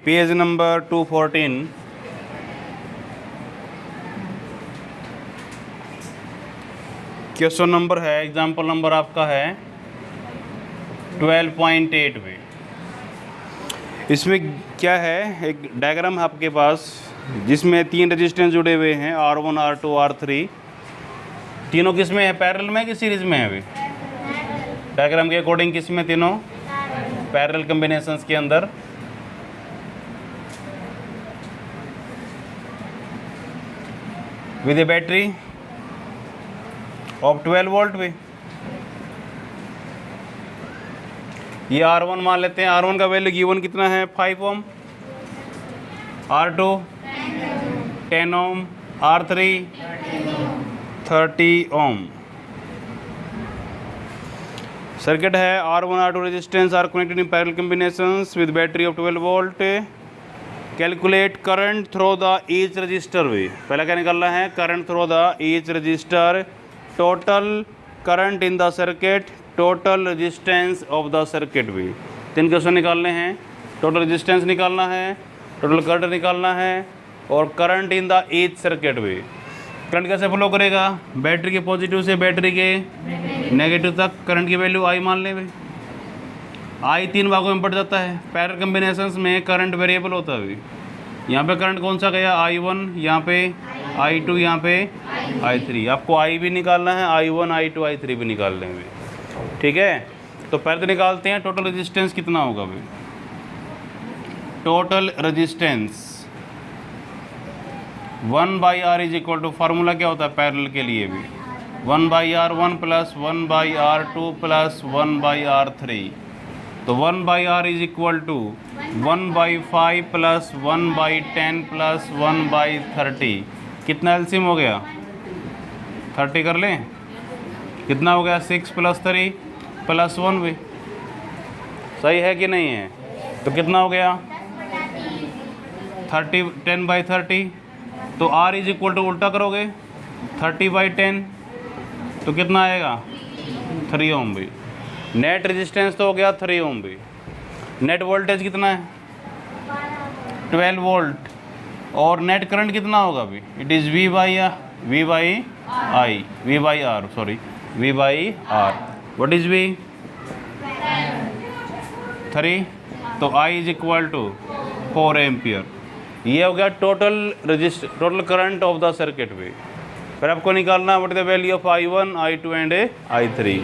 Page number 214। Question number है, example number आपका है 12.8 में। इसमें क्या है, एक डायग्राम है आपके पास जिसमें 3 रेजिस्टेंस जुड़े हुए हैं, R1, R2, R3। तीनों किस में है, पैरेलल में कि सीरीज में है? अभी डायग्राम के अकॉर्डिंग किस में, तीनों पैरेलल कॉम्बिनेशंस के अंदर। With A battery of 12 volt भी। ये R1 मान लेते हैं, R1 का वैल्यू गिवन कितना है, 5 ओम, R2 10 ओम, R3 30 ओम। सर्किट है R1 R2 resistance are connected in parallel combinations with battery of 12 volt. Calculate current through the each resistor way. पहला क्या निकालना है, current through the each resistor, total current in the circuit, total resistance of the circuit भी। 3 question निकालने हैं। Total resistance निकालना है, total current निकालना है, और current in the each circuit भी। करंट कैसे फ्लो करेगा, बैटरी के पॉजिटिव से बैटरी के नेगेटिव तक। करंट की वैल्यू आई मान ले भाई, आई 3 भागों में बढ़ जाता है। पैरेलल कॉम्बिनेशंस में करंट वेरिएबल होता है। अभी यहाँ पे करंट कौन सा गया, I1, यहाँ पे I2, यहाँ पे I3। आपको I भी निकालना है, I1, I2, I3 भी निकाल लेंगे, ठीक है। तो पहले तो निकालते हैं टोटल रेजिस्टेंस कितना होगा भाई। Total resistance 1/R is equal to, formula क्या होता है पैरेलल के लिए भी, 1/R1 plus 1/R2 plus 1/R3। तो 1/R is equal to 1/5 plus 1/10 plus 1/30। कितना एलसीएम हो गया, 30 कर लें, कितना हो गया, 6 प्लस 3 प्लस 1 भी। सही है कि नहीं है? तो कितना हो गया 30, 10/30। तो R इज इक्वल टू उल्टा करोगे 30/10, तो कितना आएगा 3 ओम भी। नेट रेजिस्टेंस तो हो गया 3 ओम भी। नेट वोल्टेज कितना है 12 वोल्ट, और नेट करंट कितना होगा अभी, it is V by R, what is V 3, तो I is equal to 4 ampere. ये हो गया total current of the circuit भी। फिर आपको निकालना है what is the value of I1, I2 and I3।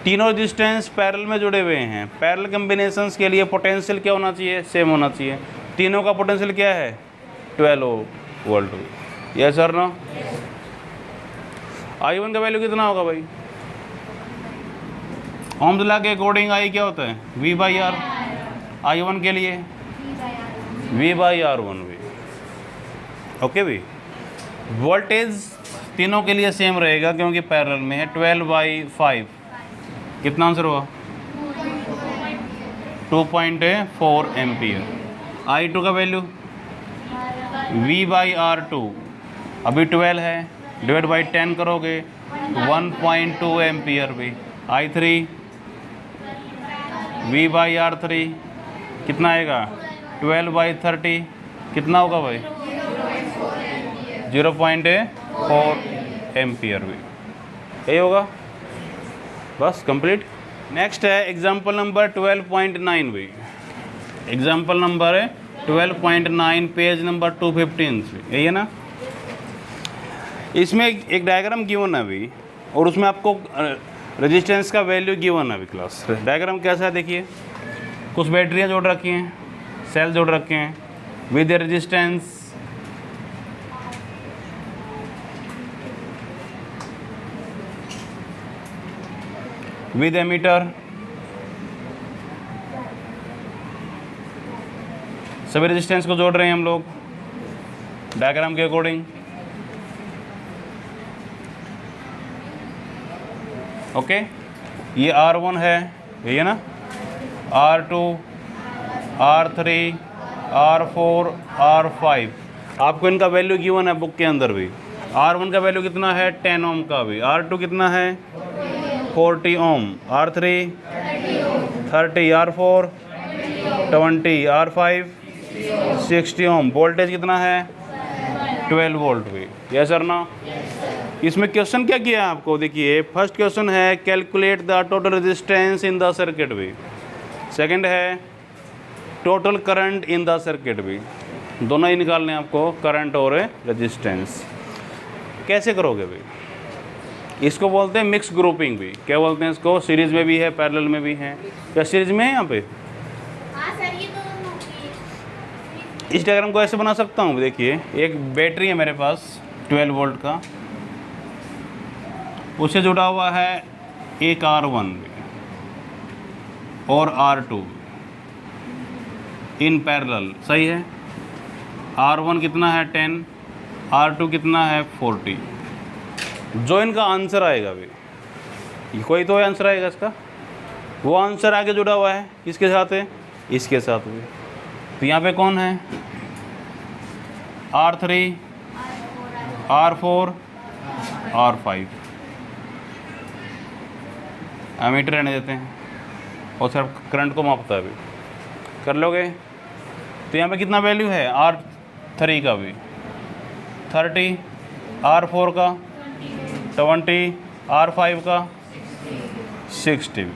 तीनों रेजिस्टेंस पैरेलल में जुड़े हुए हैं। पैरेलल कॉम्बिनेशंस के लिए पोटेंशियल क्या होना चाहिए, सेम होना चाहिए। तीनों का पोटेंशियल क्या है 12 volt. Yes sir no. I1 का वैल्यू कितना होगा भाई, ओम्स लॉ के अकॉर्डिंग I क्या होता है V/R। I1 के लिए V/R1 भी, ओके भी। वोल्टेज तीनों के लिए सेम रहेगा क्योंकि पैरेलल में है। 12/5 कितना आंसर हुआ 2.4 एम्पियर। I2 का वैल्यू V/R2 अभी 12 है, डिवाइड बाई 10 करोगे 1.2 एम्पियर भी। I3 V/R3 कितना आएगा 12/30, कितना होगा भाई 0.4 एम्पियर भी। यही होगा, बस कंप्लीट। नेक्स्ट है एग्जाम्पल नंबर 12.9 भी। एग्जाम्पल नंबर 12.9 पेज नंबर 215 यही है ना। इसमें एक डायग्राम गिवन है अभी, और उसमें आपको रेजिस्टेंस का वैल्यू गिवन है अभी। क्लास डायग्राम कैसा है देखिए, कुछ बैटरियाँ जोड़ रखी हैं, सेल जोड़ रखे हैं विद रेजिस्टेंस विद एमीटर। सभी रेजिस्टेंस को जोड़ रहे हैं हम लोग डायग्राम के अकॉर्डिंग, ओके। ये R1 है, यही है ना, R2, R3, R4, R5। आपको इनका वैल्यू गिवन है बुक के अंदर भी। R1 का वैल्यू कितना है 10 ओम का भी, R2 कितना है 40 ओम, R3 30, R4 20, R5 60 ओम। वोल्टेज कितना है? 12 वोल्ट भी। यस सर ना? इसमें क्वेश्चन क्या किया आपको? देखिए फर्स्ट क्वेश्चन है calculate the total resistance in the circuit भी, सेकंड है total current in the circuit भी। दोनों ही निकालने हैं आपको, करंट और रेजिस्टेंस। कैसे करोगे भाई? इसको बोलते हैं मिक्स ग्रुपिंग भी। क्या बोलते हैं इसको? सीरीज में भी है, पैरेलल में भी है। क्या सीरीज में है यहाँ पे? इस डायग्राम को ऐसे बना सकता हूँ। देखिए एक बैटरी है मेरे पास 12 वोल्ट का, उससे जुड़ा हुआ है एक R1 और R2 इन पैरेलल। सही है? R1 कितना है? 10, R2 कितना है? 40। जो इनका आंसर आएगा भाई, कोई तो आंसर आएगा इसका, वो आंसर आगे जुड़ा हुआ है किसके साथ है? इसके साथ भी। तो यहाँ पे कौन है? R3, R4, R5। एमीटर रहने देते हैं और सिर्फ करंट को मापता है अभी। कर लोगे? तो यहाँ पे कितना वैल्यू है? R3 का भी 30, R4 का 20, R5 का 60।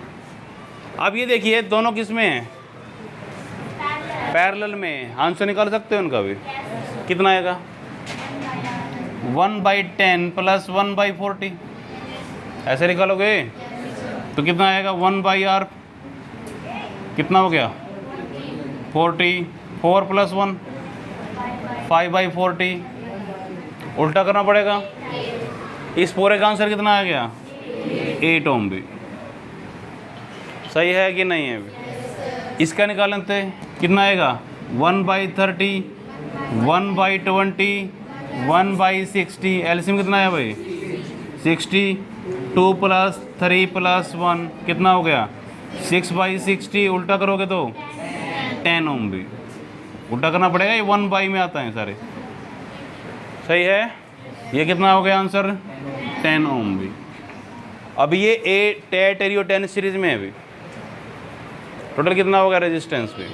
अब ये देखिए दोनों किस में हैं? पैरेलल में। आंसर निकाल सकते हो उनका भी? कितना आएगा? 1/10 प्लस 1/40। ऐसे निकालोगे तो कितना आएगा? 1/R कितना हो गया? 40, 4 प्लस 1 5/40। उल्टा करना पड़ेगा। इस पूरे का आंसर कितना आ गया? 8 ओम भी। सही है कि नहीं है? इसका निकालें तो कितना आएगा? 1/30, 1/20, 1/60। एलसीएम कितना है भाई? 60। 2 प्लस 3 प्लस 1 कितना हो गया? 6/60। उल्टा करोगे तो 10 ओम भी। उल्टा करना पड़ेगा, ये 1 में आता है सारे। सही है? ये कितना हो गया आंसर? 10 ओम भी। अब ये टेरियो 10 सीरीज में है अभी। टोटल कितना होगा रेजिस्टेंस भी?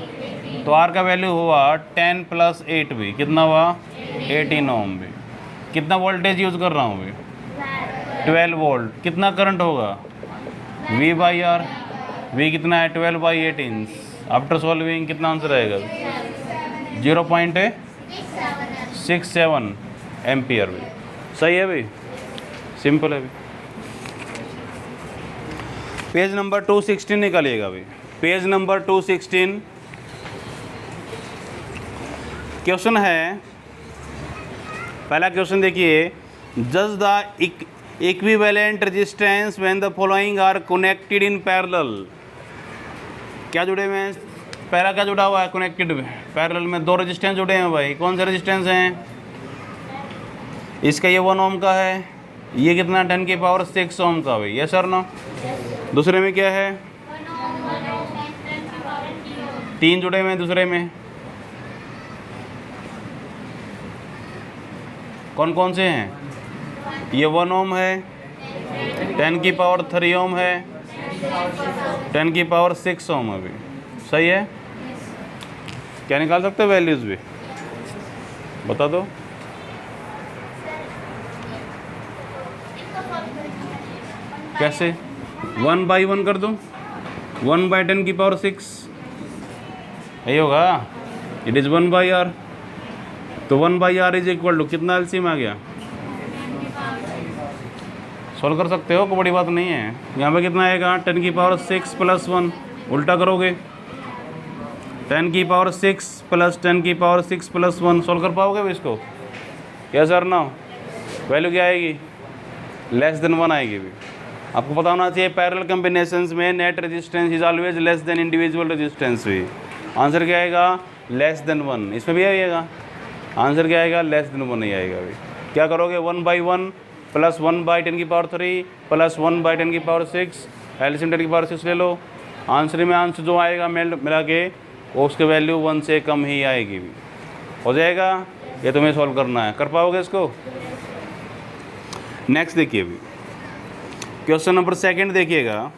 तो आर का वैल्यू हुआ 10 प्लस 8 भी। कितना हुआ? 18 ओम भी। कितना वोल्टेज यूज़ कर रहा हूँ अभी? 12 वोल्ट। कितना करंट होगा? V/R। V कितना है? 12/18। आफ्टर सॉल्विंग कितना आंसर आएगा? 0.67 एम्पियर भी। सही है भाई? सिंपल है भाई। पेज नंबर 216 निकालिएगा भाई। पेज नंबर 216 क्वेश्चन है। पहला क्वेश्चन देखिए, जज the equivalent resistance when the following are connected in parallel. क्या जुड़े हुए हैं? पहला क्या जुड़ा हुआ है? कनेक्टेड पैरेलल में 2 रेजिस्टेंस जुड़े हैं भाई। कौन से रेजिस्टेंस हैं? इसका ये 1 ओम का है, ये कितना? 10⁶ ओम का भाई। Yes sir no? दूसरे में क्या है? 3 जुड़े हुए हैं दूसरे में। कौन कौन से हैं? ये 1 ओम है, 10⁻³ ओम है, 10⁶ ओम है भी। सही है? क्या निकाल सकते हो वैल्यूज़ भी? बता दो। कैसे? 1/1 कर दो। 1/10⁶ यही होगा। It is 1/R। तो 1/R इज इक्वल टू कितना? एलसीएम आ गया। सॉल्व कर सकते हो, कोई बड़ी बात नहीं है। यहाँ पे कितना आएगा? 10⁶ प्लस 1। उल्टा करोगे 10⁶ प्लस 10⁶ प्लस 1। सॉल्व कर पाओगे इसको? Yes sir no? वैल्यू क्या आएगी? लेस देन 1 आएगी भी। आपको पता होना चाहिए पैरेलल कॉम्बिनेशंस में net resistance is always less than individual resistance भी। आंसर क्या आएगा? Less than 1। इसमें भी आएगा आंसर क्या आएगा? लेस देन 1 ही आएगा भाई। क्या करोगे? 1/1 प्लस 1/10⁻³ प्लस 1/10⁶। एलसीएम 10⁶ ले लो। आंसर में आंसर जो आएगा मिला के उसके वैल्यू 1 से कम ही आएगी भी। हो जाएगा? ये तुम्हें सॉल्व करना है। कर पाओगे इसको? नेक्स्ट देखिए अभी क्वेश्चन नंबर 2 देखिएगा।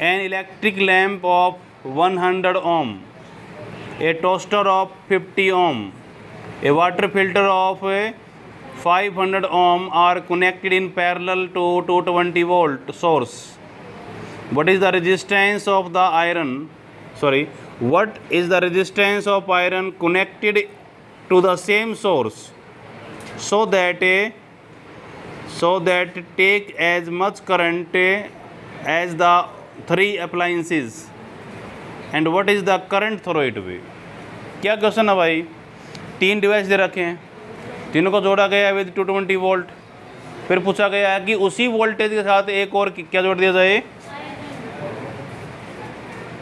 An electric lamp of 100 ohm a toaster of 50 ohm, a water filter of 500 ohm are connected in parallel to 220 volt source. What is the resistance of the iron? What is the resistance of iron connected to the same source so that take as much current as the three appliances? And what is the current through it? भी क्या question है भाई? 3 device दे रखे हैं, तीनों को जोड़ा गया विद 220 वोल्ट। फिर पूछा गया है कि उसी वोल्टेज के साथ एक और क्या जोड़ दिया जाए?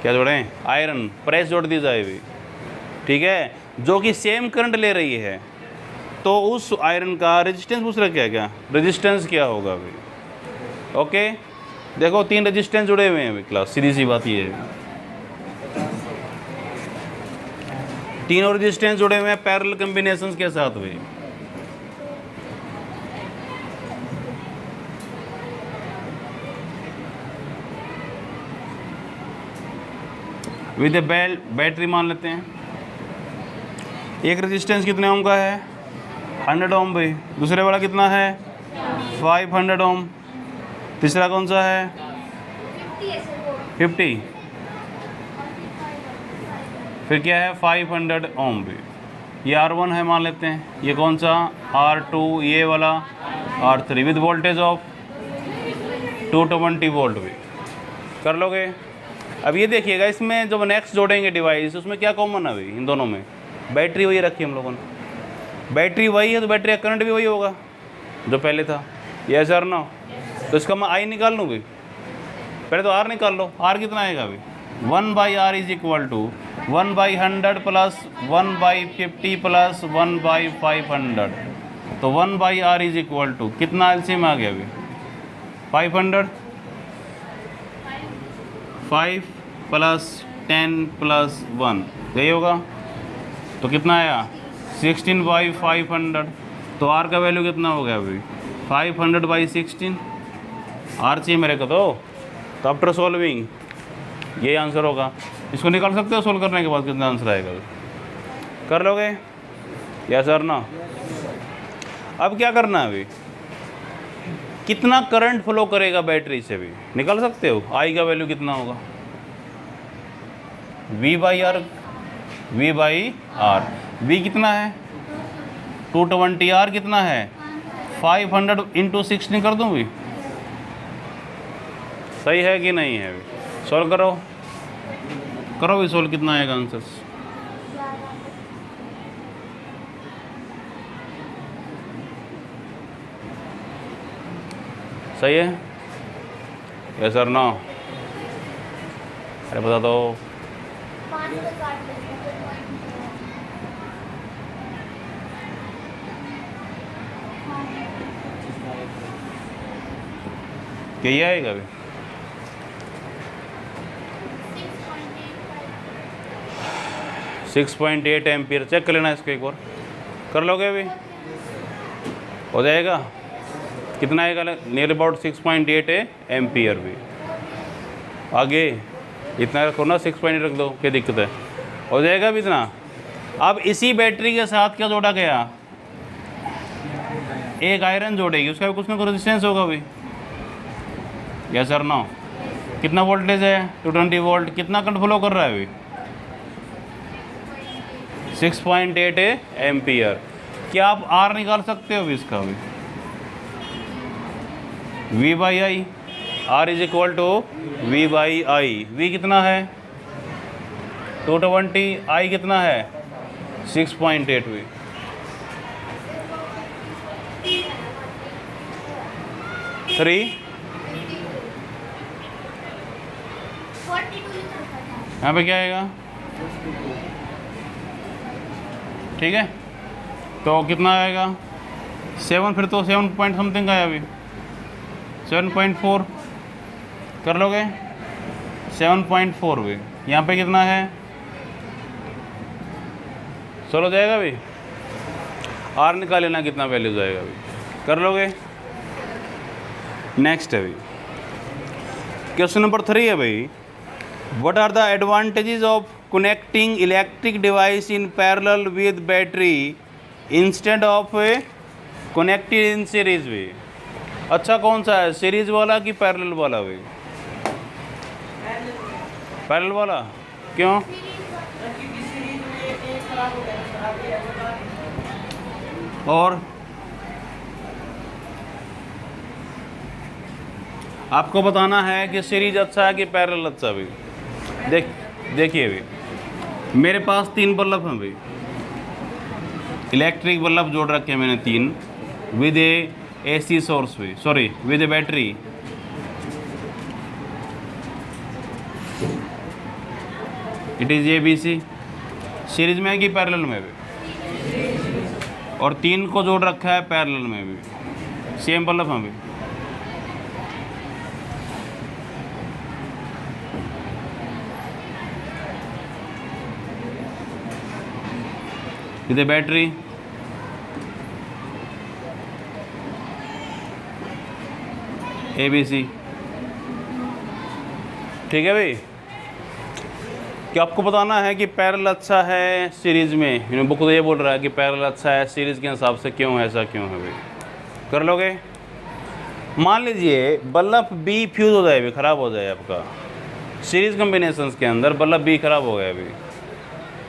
क्या जोड़ें? आयरन प्रेस जोड़ दी जाए भी, ठीक है, जो कि सेम करंट ले रही है। तो उस आयरन का रेजिस्टेंस पूछ रहा क्या रेजिस्टेंस क्या होगा अभी? ओके, देखो 3 रेजिस्टेंस जुड़े हुए हैं अभी क्लास, सीधी सी बात ये है, तीनों रेजिस्टेंस जुड़े हुए हैं पैरेलल कॉम्बिनेशंस के साथ भी। विद बैटरी मान लेते हैं। एक रेजिस्टेंस कितने ओम का है? 100 ओम भाई। दूसरे वाला कितना है? 500 ओम। तीसरा कौन सा है? 50। फिर क्या है? 500 ओम भी। ये R1 है मान लेते हैं। ये कौन सा? R2। ये वाला R3 with voltage of 220 volt भी। कर लोगे? अब ये देखिएगा, इसमें जब नेक्स्ट जोड़ेंगे डिवाइस, उसमें क्या कॉमन है भाई? इन दोनों में बैटरी वही रखी हम लोगों ने। बैटरी वही है तो बैटरी का करंट भी वही होगा जो पहले था। ये सर ना, तो इसका मैं आई निकाल लूँ भाई। पहले तो R निकाल लो। R कितना आएगा अभी? 1/R is equal to 1/100 plus 1/50 plus 1/500। तो 1/R इज इक्वल टू कितना एलसीएम आ गया अभी? 500, 5 प्लस 10 प्लस 1 यही होगा। तो कितना आया? 16/500। तो R का वैल्यू कितना हो गया अभी? 500/16। R चाहिए मेरे को। तो आफ्टर सॉल्विंग ये आंसर होगा। इसको निकाल सकते हो सोल्व करने के बाद कितना आंसर आएगा? कर लोगे? यस सर ना। अब क्या करना है अभी? कितना करंट फ्लो करेगा बैटरी से भी निकाल सकते हो। आई का वैल्यू कितना होगा? V/R। V कितना है? 220। R कितना है? 500 × 16 कर दूँ भी? सही है कि नहीं है? अभी सॉल्व करो भी सोल्व। कितना आएगा आंसर? सही है? Yes sir no? अरे बता दो। क्या ये आएगा अभी? 6.8 एम्पियर। चेक कर लेना इसको एक बार। कर लोगे अभी? हो जाएगा। कितना आएगा? नियर अबाउट 6.8 एम्पियर भी। आगे इतना रखो ना, 6.8 रख दो, क्या दिक्कत है? हो जाएगा अभी इतना। अब इसी बैटरी के साथ क्या जोड़ा गया? एक आयरन जोड़ेगी, उसका भी कुछ ना कुछ रेजिस्टेंस होगा अभी। Yes sir no? कितना वोल्टेज है? 220 वोल्ट। कितना करंट फ्लो कर रहा है अभी? 6.8 एम्पियर। क्या आप R निकाल सकते हो अभी इसका भी? V/I। R is equal to V/I। V कितना है? 220। I कितना है? 6.8 V। थ्री यहाँ पे क्या आएगा? ठीक है, तो कितना आएगा? 7। फिर तो 7 पॉइंट समथिंग आया अभी। 7.4 कर लोगे? 7.4 भी। यहाँ पे कितना है? सोल्व हो जाएगा अभी? R निकाल लेना कितना वैल्यू जाएगा अभी। कर लोगे? नेक्स्ट है अभी क्वेश्चन नंबर 3 है भाई। What are the advantages of connecting electric device in parallel with battery instead of connected in series way। अच्छा कौन सा है, सीरीज वाला कि पैरेलल वाला वे? पैरेलल वाला। क्यों? और आपको बताना है कि सीरीज अच्छा है कि पैरेलल अच्छा भी। देखिए भी, मेरे पास 3 बल्ब हैं भाई, इलेक्ट्रिक बल्ब जोड़ रखे हैं मैंने 3 विद AC सोर्स भी, sorry with A battery. It is ABC। Series में है कि पैरेलल में भी? और 3 को जोड़ रखा है पैरेलल में भी, सेम बल्ब हैं भी। With A battery. ABC। ठीक है भाई, कि आपको बताना है कि पैरेलल अच्छा है सीरीज़ में। बुक तो ये बोल रहा है कि पैरेलल अच्छा है, सीरीज़ के हिसाब से क्यों है, ऐसा क्यों है भाई? कर लोगे? मान लीजिए बल्ब B फ्यूज़ हो जाए भी, ख़राब हो जाए आपका, सीरीज़ कम्बिनेशंस के अंदर बल्ब B ख़राब हो गया अभी,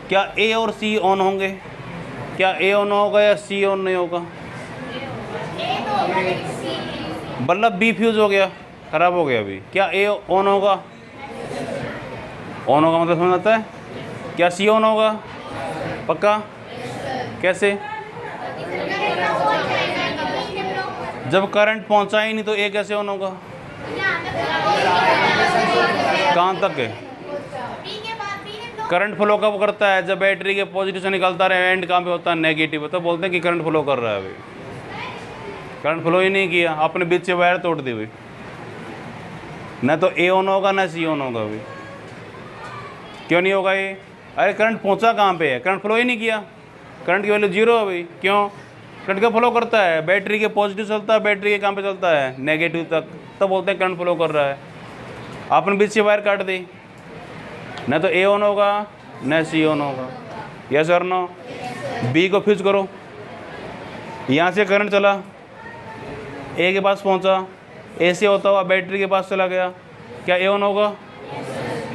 क्या A और C ऑन होंगे? क्या A ऑन होगा या C ऑन नहीं होगा? बल्ब B फ्यूज़ हो गया, ख़राब हो गया अभी, क्या A ऑन होगा? ऑन होगा मतलब समझ आता है? क्या C ऑन होगा? पक्का? कैसे? जब करंट पहुंचा ही नहीं तो A कैसे ऑन होगा? कहाँ तक है? करंट फ्लो कब करता है? जब बैटरी के पॉजिटिव से निकलता रहे, एंड कहाँ पे होता है? नेगेटिव। तो बोलते हैं कि करंट फ्लो कर रहा है अभी। करंट फ्लो ही नहीं किया, आपने बीच से वायर तोड़ दी हुई, ना तो A ऑन होगा ना C ऑन होगा अभी। क्यों नहीं होगा ये? अरे करंट पहुंचा कहाँ पे है? करंट फ्लो ही नहीं किया, करंट की वैल्यू 0 अभी। क्यों? करंट का फ्लो करता है, बैटरी के पॉजिटिव चलता है, बैटरी के कहाँ पे चलता है? नेगेटिव तक। तब बोलते हैं करंट फ्लो कर रहा है। आपने बीच से वायर काट दी, ना तो A ऑन होगा ना C ऑन होगा। यस और नो? B को फ्यूज करो, यहाँ से करंट चला, A के पास पहुँचा, A से होता हुआ बैटरी के पास चला गया, क्या A ऑन होगा?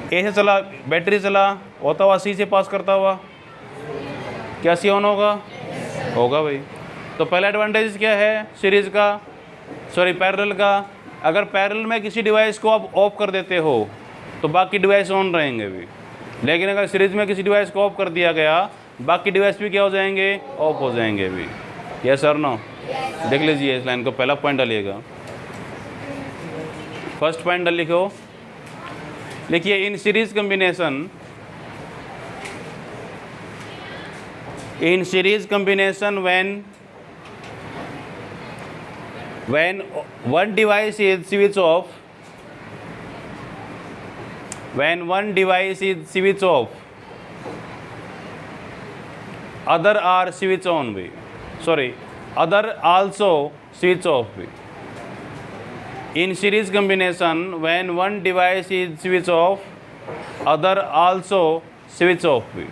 A से चला, बैटरी चला, होता हुआ C से पास करता हुआ, क्या C ऑन होगा? होगा भाई। तो पहला एडवांटेज क्या है सीरीज़ का, सॉरी पैरेलल का? अगर पैरेलल में किसी डिवाइस को आप ऑफ कर देते हो तो बाकी डिवाइस ऑन रहेंगे भी, लेकिन अगर सीरीज़ में किसी डिवाइस को ऑफ कर दिया गया, बाकी डिवाइस भी क्या हो जाएंगे? ऑफ हो जाएंगे भी। यस और नो? देख लीजिए इस लाइन को, पहला पॉइंट डालिएगा, फर्स्ट पॉइंट डाल लिखो। लिखिए in series combination, in series combination when one device is switch off, when one device is switch off, other are switch on भी, sorry other also switch off भी। in series combination when one device is switch off, other also switch off भी,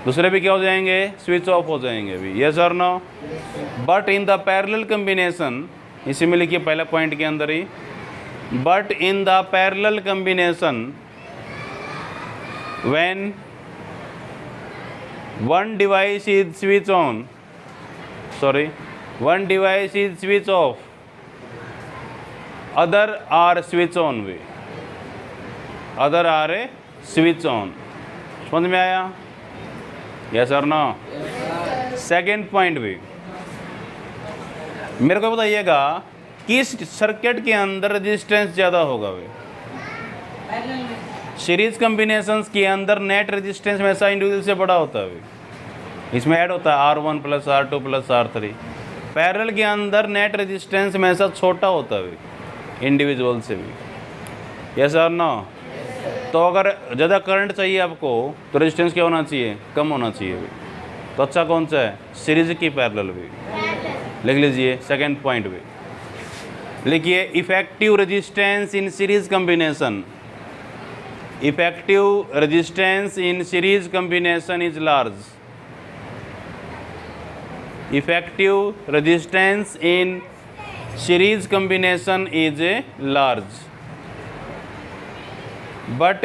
दूसरे भी क्या हो जाएंगे? Switch off हो जाएंगे भी। यस और no? But in the parallel combination, इसी में लिखिए पहले पॉइंट के अंदर ही, but in the parallel combination when one device is switch on, sorry one device is switch off, other are switch on भी, other are a switch on. समझ में आया? यस और नो? सेकेंड पॉइंट भी मेरे को बताइएगा, किस सर्किट के अंदर रेजिस्टेंस ज़्यादा होगा भाई? सीरीज कम्बिनेशंस के अंदर नेट रेजिस्टेंस हमेशा इंडिविजुअल से बड़ा होता है भाई, इसमें ऐड होता है R1 + R2 + R3। पैरेलल के अंदर नेट रेजिस्टेंस हमेशा छोटा होता है भाई इंडिविजुअल से भी। यस और नो? तो अगर ज़्यादा करंट चाहिए आपको तो रेजिस्टेंस क्या होना चाहिए? कम होना चाहिए भी। तो अच्छा कौन सा है? सीरीज की पैरेलल भी। लिख लीजिए सेकंड पॉइंट भी, लिखिए effective resistance in series combination, effective resistance in series combination is large, effective resistance in series combination is large, but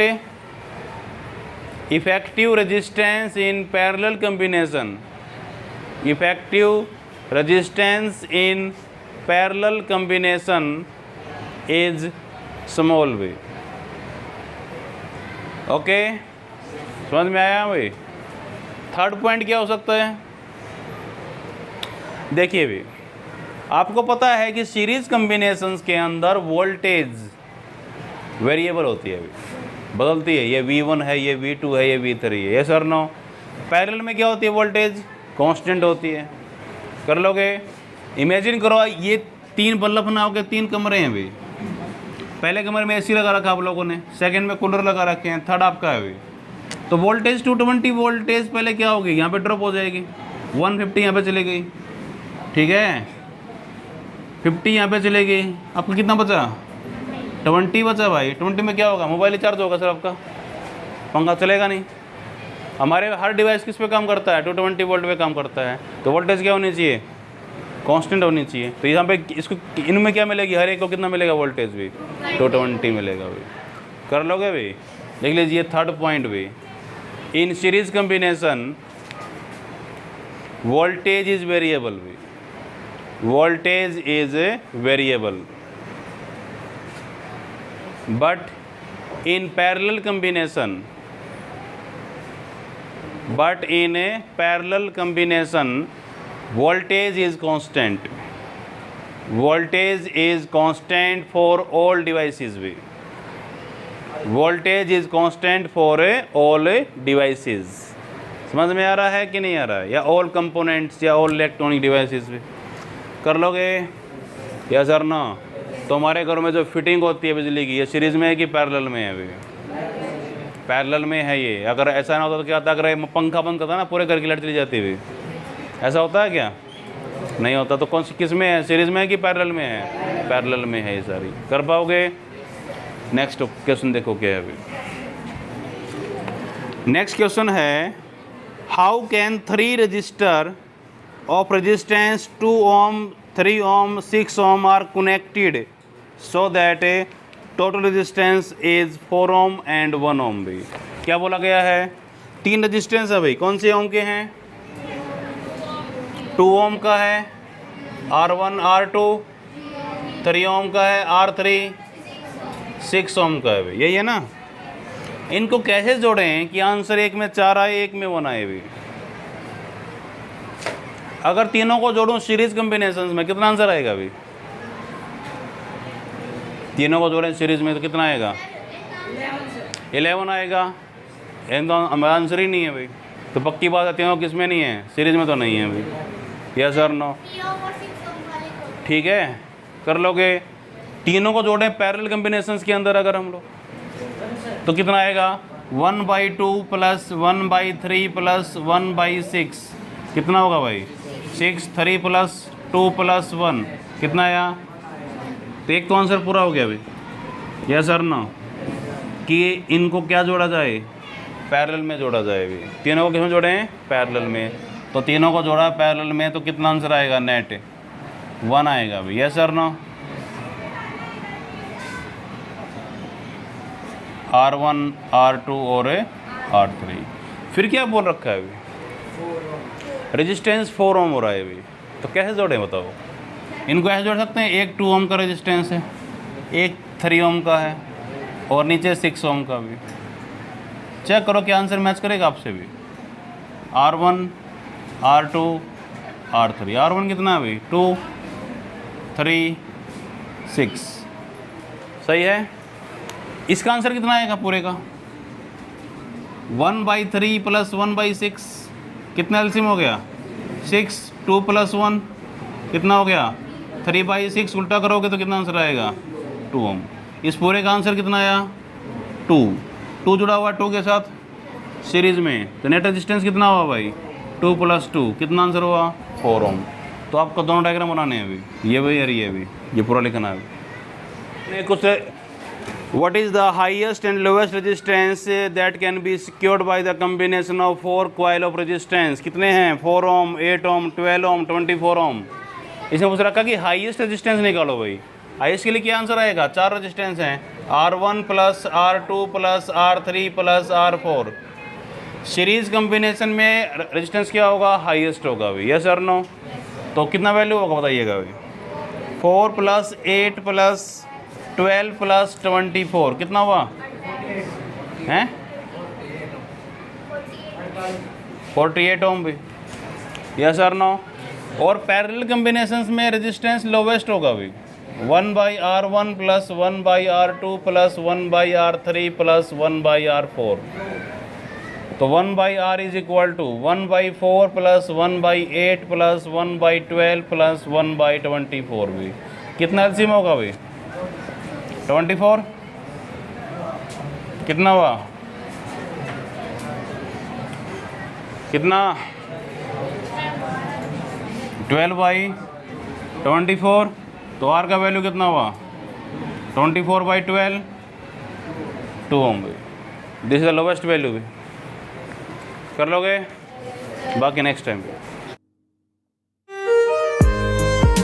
effective resistance in parallel combination, effective resistance in parallel combination is small way. Okay, समझ में आया भाई? Third point क्या हो सकता है? देखिए भाई, आपको पता है कि सीरीज कॉम्बिनेशंस के अंदर वोल्टेज वेरिएबल होती है, बदलती है। ये V1 है, ये V2 है, ये V3 है, ये सर नो। पैरेलल में क्या होती है? वोल्टेज कांस्टेंट होती है। कर लोगे? इमेजिन करो ये 3 बल्ब ना होकर 3 कमरे हैं भाई। पहले कमरे में AC लगा रखा आप लोगों ने, सेकंड में कूलर लगा रखे हैं, थर्ड आपका है भाई। तो वोल्टेज 220 वोल्टेज पहले क्या होगी? यहाँ पे ड्रॉप हो जाएगी, 150 यहाँ पे चली गई, ठीक है, 50 यहाँ पे चली गई, आपको कितना बचा? 20 बचा भाई। 20 में क्या होगा? मोबाइल चार्ज होगा सर आपका, पंखा चलेगा नहीं। हमारे हर डिवाइस किस पे काम करता है? 220 वोल्ट पे काम करता है। तो वोल्टेज क्या होनी चाहिए? कांस्टेंट होनी चाहिए। तो यहाँ पे इसको इनमें क्या मिलेगी? हर एक को कितना मिलेगा? वोल्टेज भी 220 मिलेगा भाई। कर लोगे भाई? देख लीजिए थर्ड पॉइंट भी, in series combination voltage is variable भी, voltage is variable, but in parallel combination, but in a parallel combination voltage is constant, voltage is constant for all devices भी, voltage is constant for all devices। समझ में आ रहा है कि नहीं आ रहा है? या all components या all electronic devices भी। कर लोगे? या सर ना? तो हमारे घरों में जो फिटिंग होती है बिजली की, ये सीरीज़ में है कि पैरेलल में है? अभी पैरेलल में है ये। अगर ऐसा ना होता तो क्या होता? अगर पंखा बंद करता ना, पूरे घर की लाइट चली जाती है। ऐसा होता है क्या? नहीं होता। तो कौन सी किस में है? सीरीज़ में है कि पैरेलल में है? पैरेलल में है ये सारी। कर पाओगे? नेक्स्ट क्वेश्चन देखो क्या है अभी। नेक्स्ट क्वेश्चन है, how can 3 resistor of resistance 2 ohm 3 ohm 6 ohm are connected so that total resistance is 4 ohm and 1 ohm भी। क्या बोला गया है? 3 रजिस्टेंस है भाई। कौन से ओम के हैं? 2 ohm का है R1 R2, 3 ohm का है R3, 6 ohm का है भाई। यही है ना? इनको कैसे जोड़ें कि आंसर एक में 4 आए, एक में 1 आए भाई? अगर तीनों को जोड़ूं सीरीज कॉम्बिनेशंस में, कितना आंसर आएगा अभी? तीनों को जोड़ें सीरीज में तो कितना आएगा? 11 आएगा। तो आंसर ही नहीं है भाई। तो पक्की बात है, तीनों किस में नहीं है? सीरीज में तो नहीं है भाई। यस और नो? ठीक है, कर लोगे? तीनों को जोड़ें पैरेलल कॉम्बिनेशंस के अंदर अगर हम लोग, तो कितना आएगा? 1/2 प्लस 1/3 प्लस 1/6 कितना होगा भाई? 6, 3 प्लस 2 प्लस 1 कितना आया? तो एक तो आंसर पूरा हो गया भाई। Yes sir no? कि इनको क्या जोड़ा जाए? पैरेलल में जोड़ा जाए भाई। तीनों को किस में जोड़ें? पैरेलल में। तो तीनों को जोड़ा पैरेलल में, तो कितना आंसर आएगा? नेट 1 आएगा भाई। Yes sir no? R1 R2 और R3। फिर क्या बोल रखा है अभी? रेजिस्टेंस 4 ओम हो रहा है अभी। तो कैसे जोड़ें बताओ? इनको ऐसे जोड़ सकते हैं, एक 2 ओम का रेजिस्टेंस है, एक 3 ओम का है और नीचे 6 ओम का भी। चेक करो क्या आंसर मैच करेगा आपसे भी। R1 R2 R3। R1 कितना है भाई? 2 3 6। सही है। इसका आंसर कितना आएगा पूरे का? 1/3 प्लस 1/6 कितना एलसीएम हो गया? 6। 2 प्लस 1 कितना हो गया? 3/6। उल्टा करोगे तो कितना आंसर आएगा? 2 ओम। इस पूरे का आंसर कितना आया? 2 जुड़ा हुआ 2 के साथ सीरीज में, तो नेट रेजिस्टेंस कितना हुआ भाई? 2 प्लस 2 कितना आंसर हुआ? 4 ओम। तो आपको दोनों डायग्राम बनाने हैं अभी, ये भी और ये भी, ये पूरा लिखना है। कुछ What is the highest and lowest resistance that can be secured by the combination of 4 coil of resistance? कितने हैं? 4 ओम, 8 ओम, 12 ओम, 24 ओम। इसमें पूछ रखा कि हाईएस्ट रेजिस्टेंस निकालो भाई। हाईएस्ट के लिए क्या आंसर आएगा? 4 रेजिस्टेंस हैं, R1 plus R2 plus R3 plus R4। Series combination में रेजिस्टेंस क्या होगा? हाईएस्ट होगा भाई। यस और नो? तो कितना वैल्यू होगा बताइएगा भाई। 4 प्लस 8 प्लस 12 प्लस 24 कितना हुआ? हैं 48 ओम भी। यस और नो? और पैरेलल कम्बिनेशंस में रेजिस्टेंस लोवेस्ट होगा भी। 1/R1 plus 1/R2 plus 1/R3 plus 1/R4। तो 1/R is equal to 1/4 plus 1/8 plus 1/12 plus 1/24 भी। कितना एलसीएम होगा भाई? 24। कितना हुआ? कितना? 12/24। तो आर का वैल्यू कितना हुआ? 24/12, 2 ओम भी। This is the lowest value भी। कर लोगे? बाकी नेक्स्ट टाइम पे।